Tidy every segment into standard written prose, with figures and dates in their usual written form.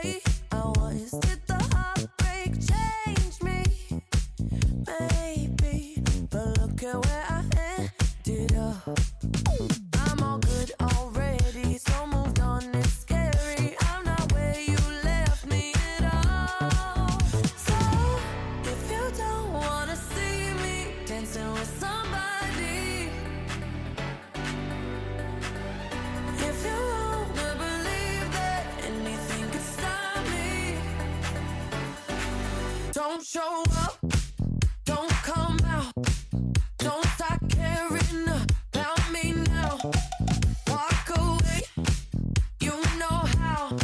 way I was. Did the heartbreak change me? Maybe, but look at where I ended up. I'm all good already, so moved on, it's scary. I'm not where you left me at all. So, if you don't wanna see me dancing with somebody, if you wanna believe that anything could stop me, don't show up, don't come out, don't start caring about me now. Walk away, you know how.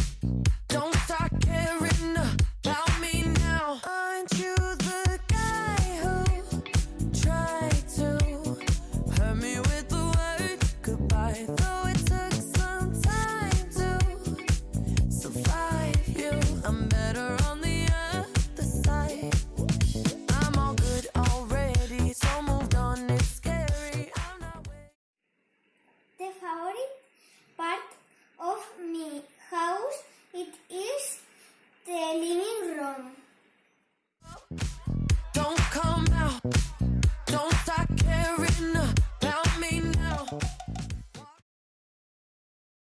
Don't start caring about me now. Aren't you the guy who tried to hurt me with the word goodbye? Though it took some time to survive you, I'm better on the other side. I'm all good already, so moved on, it's scary. I'm not waiting. The favorite part of my house it is the living room.